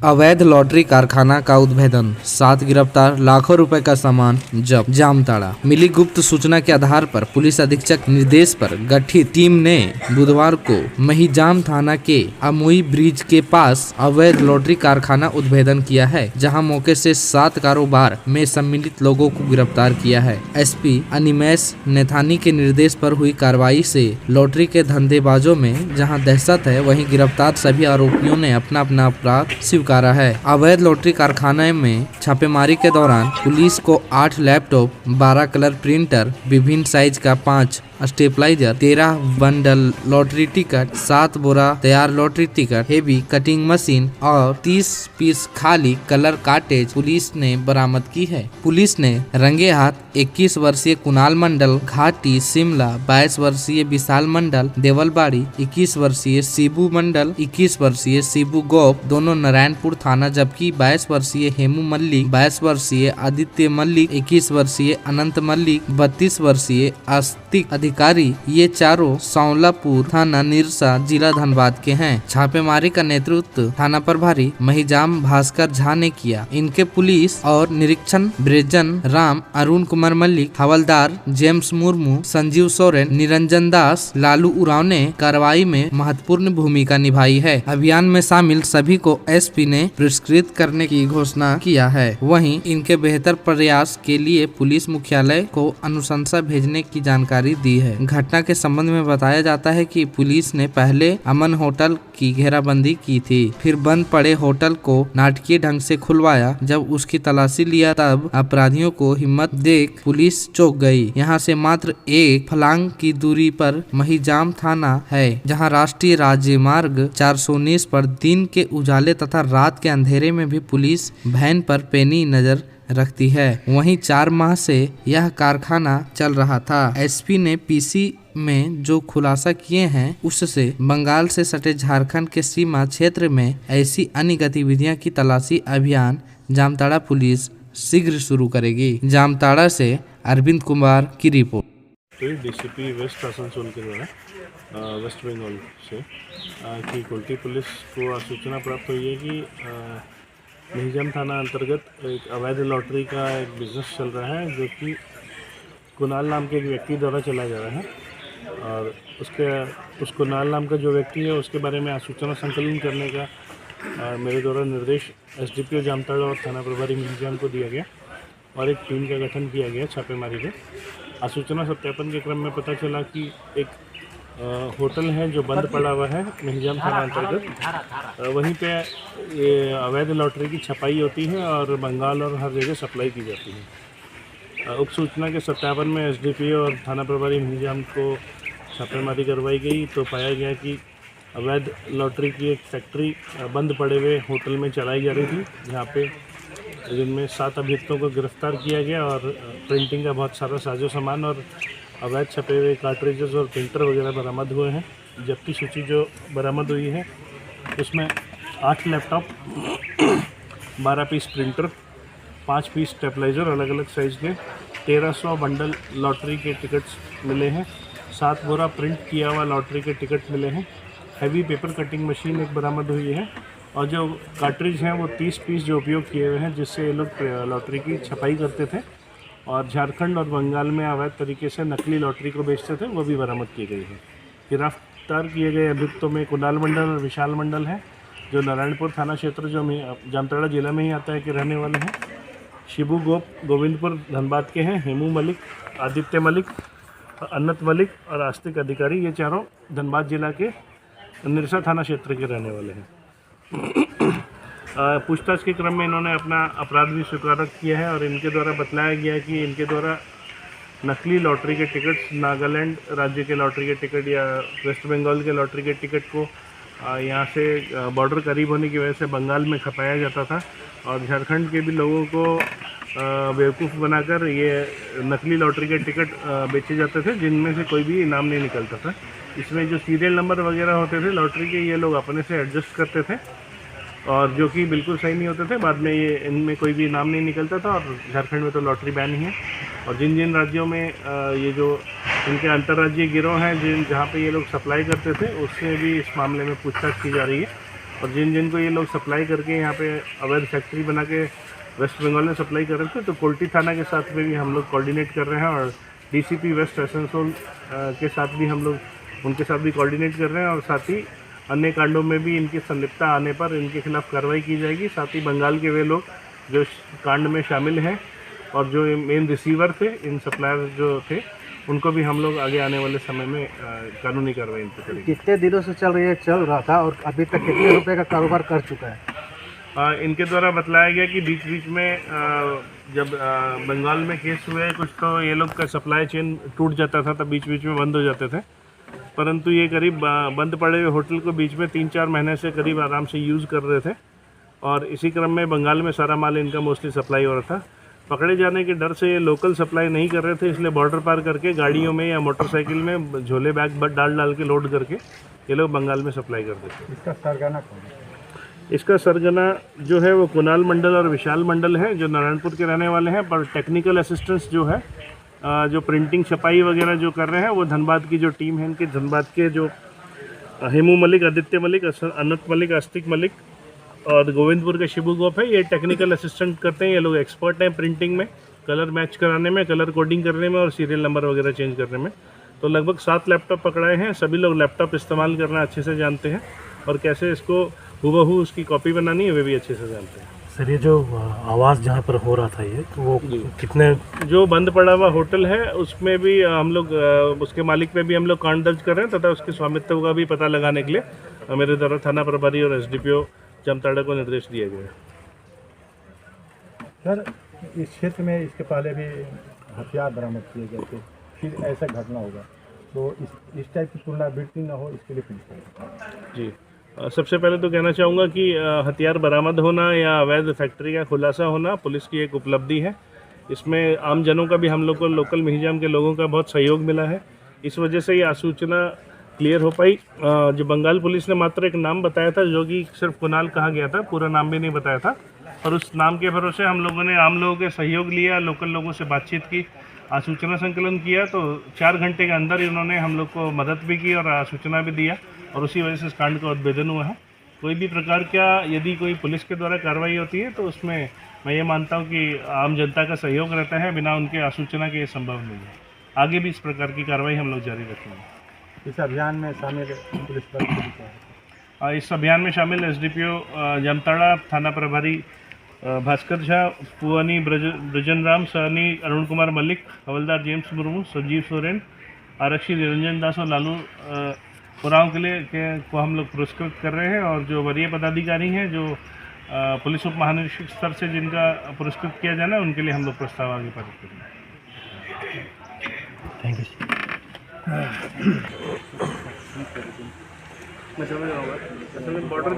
अवैध लॉटरी कारखाना का उद्भेदन, 7 गिरफ्तार, लाखों रुपए का सामान जब्त। जामताड़ा। मिली गुप्त सूचना के आधार पर पुलिस अधीक्षक निर्देश पर गठित टीम ने बुधवार को महिजाम थाना के अमोई ब्रिज के पास अवैध लॉटरी कारखाना उद्भेदन किया है, जहां मौके से 7 कारोबार में सम्मिलित लोगों को गिरफ्तार किया है। एसपी अनिमेश नेथानी के निर्देश पर हुई कार्रवाई से लॉटरी के धंधेबाजों में जहां दहशत है, वहीं गिरफ्तार सभी आरोपियों ने अपना अपना अपराध स्वीकारा है। अवैध लॉटरी कारखाने में छापेमारी के दौरान पुलिस को 8 लैपटॉप, 12 कलर प्रिंटर, विभिन्न साइज का 5 स्टेपलाइजर, 13 बंडल लॉटरी टिकट, 7 बोरा तैयार lottery ticket, heavy cutting machine और 30 पीस खाली कलर कार्टेज पुलिस ने बरामद की है। पुलिस ने रंगे हाथ 21 वर्षीय कुणाल मंडल घाटी शिमला, 22 वर्षीय विशाल मंडल देवलबाड़ी, 21 वर्षीय शिबू मंडल, 21 वर्षीय शिबू गोप दोनों नारायणपुर थाना, जबकि 22 वर्षीय हेमू मल्लिक, 22 वर्षीय आदित्य मल्लिक, 21 वर्षीय अनंत मल्लिक, 32 वर्षीय आस्तिक अधिकारी, ये चारों सौलापुर थाना निरसा जिला धनबाद के हैं। छापेमारी का नेतृत्व थाना प्रभारी महिजाम भास्कर झा ने किया। इनके पुलिस और निरीक्षण ब्रेजन राम, अरुण कुमार मल्लिक, हवलदार जेम्स मुर्मू, संजीव सोरेन, निरंजन दास, लालू उरांव ने कार्रवाई में महत्वपूर्ण भूमिका निभाई है। अभियान में शामिल सभी को एसपी ने पुरस्कृत करने की घोषणा किया है। वहीं इनके बेहतर प्रयास के लिए पुलिस मुख्यालय को अनुशंसा भेजने की जानकारी दी है। घटना के संबंध में बताया जाता है कि पुलिस ने पहले अमन होटल की घेराबंदी की थी, फिर बंद पड़े होटल को नाटकीय ढंग से खुलवाया। जब उसकी तलाशी लिया तब अपराधियों को हिम्मत देख पुलिस चौंक गई। यहाँ से मात्र 1 फलांग की दूरी पर महिजाम थाना है, जहाँ राष्ट्रीय राजमार्ग 419 पर दिन के उजाले तथा रात के अंधेरे में भी पुलिस वैन पर पैनी नजर रखती है। वहीं 4 माह से यह कारखाना चल रहा था। एसपी ने पीसी में जो खुलासा किए हैं, उससे बंगाल से सटे झारखंड के सीमा क्षेत्र में ऐसी अन्य गतिविधियां की तलाशी अभियान जामताड़ा पुलिस शीघ्र शुरू करेगी। जामताड़ा से अरविंद कुमार की रिपोर्ट। डीसीपी वेस्ट आसनसोल के द्वारा वेस्ट बंगाल से कि कुल्टी पुलिस को सूचना प्राप्त हुई है कि महिजाम थाना अंतर्गत एक अवैध लॉटरी का एक बिज़नेस चल रहा है, जो कि कुणाल नाम के एक व्यक्ति द्वारा चला जा रहा है। और उस कुणाल नाम का जो व्यक्ति है, उसके बारे में सूचना संकलन करने का मेरे द्वारा निर्देश एसडीपीओ जामताड़ा और थाना प्रभारी महिजाम को दिया गया और एक टीम का गठन किया गया छापेमारी के। सूचना सत्यापन के क्रम में पता चला कि एक होटल है जो बंद पड़ा हुआ है महिजाम थाना अंतर्गत। वहीं पे ये अवैध लॉटरी की छपाई होती है और बंगाल और हर जगह सप्लाई की जाती है। उप सूचना के सत्यापन में एसडीपीओ और थाना प्रभारी महिजाम को छापेमारी करवाई गई, तो पाया गया कि अवैध लॉटरी की एक फैक्ट्री बंद पड़े हुए होटल में चलाई जा रही थी, जहाँ पे जिनमें 7 अभियुक्तों को गिरफ्तार किया गया और प्रिंटिंग का बहुत सारा साजो सामान और अवैध छपे हुए कार्ट्रिजेस और प्रिंटर वगैरह बरामद हुए हैं। जबकि सूची जो बरामद हुई है उसमें 8 laptop, 12 piece printer, 5 piece stapler अलग अलग साइज़ के, 1300 बंडल लॉटरी के टिकट्स मिले हैं, 7 बोरा प्रिंट किया हुआ लॉटरी के टिकट मिले हैं, हैवी पेपर कटिंग मशीन एक बरामद हुई है, और जो कार्ट्रिज हैं वो 30 पीस जो उपयोग किए हुए हैं, जिससे ये लोग लॉटरी की छपाई करते थे और झारखंड और बंगाल में अवैध तरीके से नकली लॉटरी को बेचते थे, वो भी बरामद की गई है। गिरफ्तार किए गए अभियुक्तों में कुणाल मंडल और विशाल मंडल हैं, जो नारायणपुर थाना क्षेत्र जो जामताड़ा जिला में ही आता है के रहने वाले हैं। शिबू गोप गोविंदपुर धनबाद के हैं। हेमू मलिक, आदित्य मलिक, अनंत मलिक और आस्तिक अधिकारी, ये चारों धनबाद जिला के निरसा थाना क्षेत्र के रहने वाले हैं। पूछताछ के क्रम में इन्होंने अपना अपराध भी स्वीकार किया है और इनके द्वारा बतलाया गया कि इनके द्वारा नकली लॉटरी के टिकट्स, नागालैंड राज्य के लॉटरी के टिकट या वेस्ट बंगाल के लॉटरी के टिकट को यहाँ से बॉर्डर करीब होने की वजह से बंगाल में खपाया जाता था और झारखंड के भी लोगों को बेवकूफ़ बनाकर ये नकली लॉटरी के टिकट बेचे जाते थे, जिनमें से कोई भी इनाम नहीं निकलता था। इसमें जो सीरियल नंबर वगैरह होते थे लॉटरी के, ये लोग अपने से एडजस्ट करते थे और जो कि बिल्कुल सही नहीं होते थे। बाद में ये इनमें कोई भी इनाम नहीं निकलता था और झारखंड में तो लॉटरी बैन ही है। और जिन जिन राज्यों में ये जो इनके अंतर्राज्यीय गिरोह हैं जहाँ पे ये लोग सप्लाई करते थे, उससे भी इस मामले में पूछताछ की जा रही है और जिन जिन को ये लोग सप्लाई करके यहाँ पे अवैध फैक्ट्री बना के वेस्ट बंगाल में सप्लाई कर रहे थे, तो कोल्टी थाना के साथ में भी हम लोग कोऑर्डिनेट कर रहे हैं और डीसीपी वेस्ट आसनसोल के साथ भी हम लोग उनके साथ भी कोऑर्डिनेट कर रहे हैं और साथ ही अन्य कांडों में भी इनकी संलिप्तता आने पर इनके खिलाफ कार्रवाई की जाएगी। साथ ही बंगाल के वे लोग जो इस कांड में शामिल हैं और जो मेन रिसीवर थे, इन सप्लायर जो थे, उनको भी हम लोग आगे आने वाले समय में कानूनी कार्रवाई इन पर करेंगे। कितने दिनों से चल रहा था और अभी तक कितने रुपए का कारोबार कर चुका है? इनके द्वारा बतलाया गया कि बीच बीच में जब बंगाल में केस हुए कुछ, तो ये लोग का सप्लाई चेन टूट जाता था, तब बीच बीच में बंद हो जाते थे। परंतु ये करीब बंद पड़े हुए होटल को बीच में 3-4 महीने से करीब आराम से यूज़ कर रहे थे और इसी क्रम में बंगाल में सारा माल इनका मोस्टली सप्लाई हो रहा था। पकड़े जाने के डर से ये लोकल सप्लाई नहीं कर रहे थे, इसलिए बॉर्डर पार करके गाड़ियों में या मोटरसाइकिल में झोले बैग डाल के लोड करके ये लोग बंगाल में सप्लाई करते थे। इसका सरगना कौन है? इसका सरगना जो है वो कुणाल मंडल और विशाल मंडल है, जो नारायणपुर के रहने वाले हैं। पर टेक्निकल असिस्टेंस जो है, जो प्रिंटिंग छपाई वगैरह जो कर रहे हैं, वो धनबाद की जो टीम है इनकी, धनबाद के जो हेमू मलिक, आदित्य मलिक, अनंत मलिक, आस्तिक मलिक और गोविंदपुर के शिबू गोप है, ये टेक्निकल असिस्टेंट करते हैं। ये लोग एक्सपर्ट हैं प्रिंटिंग में, कलर मैच कराने में, कलर कोडिंग करने में और सीरियल नंबर वगैरह चेंज करने में। तो लगभग 7 लैपटॉप पकड़ाए हैं। सभी लोग लैपटॉप इस्तेमाल करना अच्छे से जानते हैं और कैसे इसको हुबहू उसकी कॉपी बनानी है वे भी अच्छे से जानते हैं। सर, ये जो आवाज़ जहाँ पर हो रहा था ये, तो वो कितने, जो बंद पड़ा हुआ होटल है उसमें भी हम लोग उसके मालिक पे भी हम लोग कांड दर्ज कर रहे हैं तथा उसके स्वामित्व का भी पता लगाने के लिए मेरे द्वारा थाना प्रभारी और एसडीपीओ जामताड़ा को निर्देश दिए गए। सर, इस क्षेत्र में इसके पहले भी हथियार बरामद किए गए थे, फिर ऐसा घटना होगा, तो इस टाइप की पुनरावृत्ति न हो इसके लिए पुलिस जी सबसे पहले तो कहना चाहूँगा कि हथियार बरामद होना या अवैध फैक्ट्री का खुलासा होना पुलिस की एक उपलब्धि है। इसमें आम जनों का भी, हम लोग को लोकल मिहिजाम के लोगों का बहुत सहयोग मिला है। इस वजह से ये आसूचना क्लियर हो पाई। जो बंगाल पुलिस ने मात्र एक नाम बताया था, जो कि सिर्फ कुणाल कहा गया था, पूरा नाम भी नहीं बताया था, और उस नाम के भरोसे हम लोगों ने आम लोगों के सहयोग लिया, लोकल लोगों से बातचीत की, आसूचना संकलन किया। तो 4 घंटे के अंदर ही उन्होंने हम लोग को मदद भी की और आसूचना भी दिया और उसी वजह से इस कांड का उद्भेदन हुआ है। कोई भी प्रकार का यदि कोई पुलिस के द्वारा कार्रवाई होती है तो उसमें मैं ये मानता हूँ कि आम जनता का सहयोग रहता है, बिना उनके आसूचना के ये संभव नहीं है। आगे भी इस प्रकार की कार्रवाई हम लोग जारी रखेंगे। इस अभियान में शामिल पुलिस बल इस अभियान में शामिल एसडीपीओ जामताड़ा, थाना प्रभारी भास्कर झा, पुआनी ब्रजन राम, सहनी अरुण कुमार मलिक, हवलदार जेम्स मुर्मू, संजीव सोरेन, आरक्षी निरंजन दास और लालू उरांव के लिए को हम लोग पुरस्कृत कर रहे हैं। और जो वरीय पदाधिकारी हैं, जो पुलिस उप महानिरीक्षक स्तर से जिनका पुरस्कृत किया जाना है, उनके लिए हम लोग प्रस्ताव आगे पारित करेंगे। Thank you. मैं समझ रहा हूँ बॉर्डर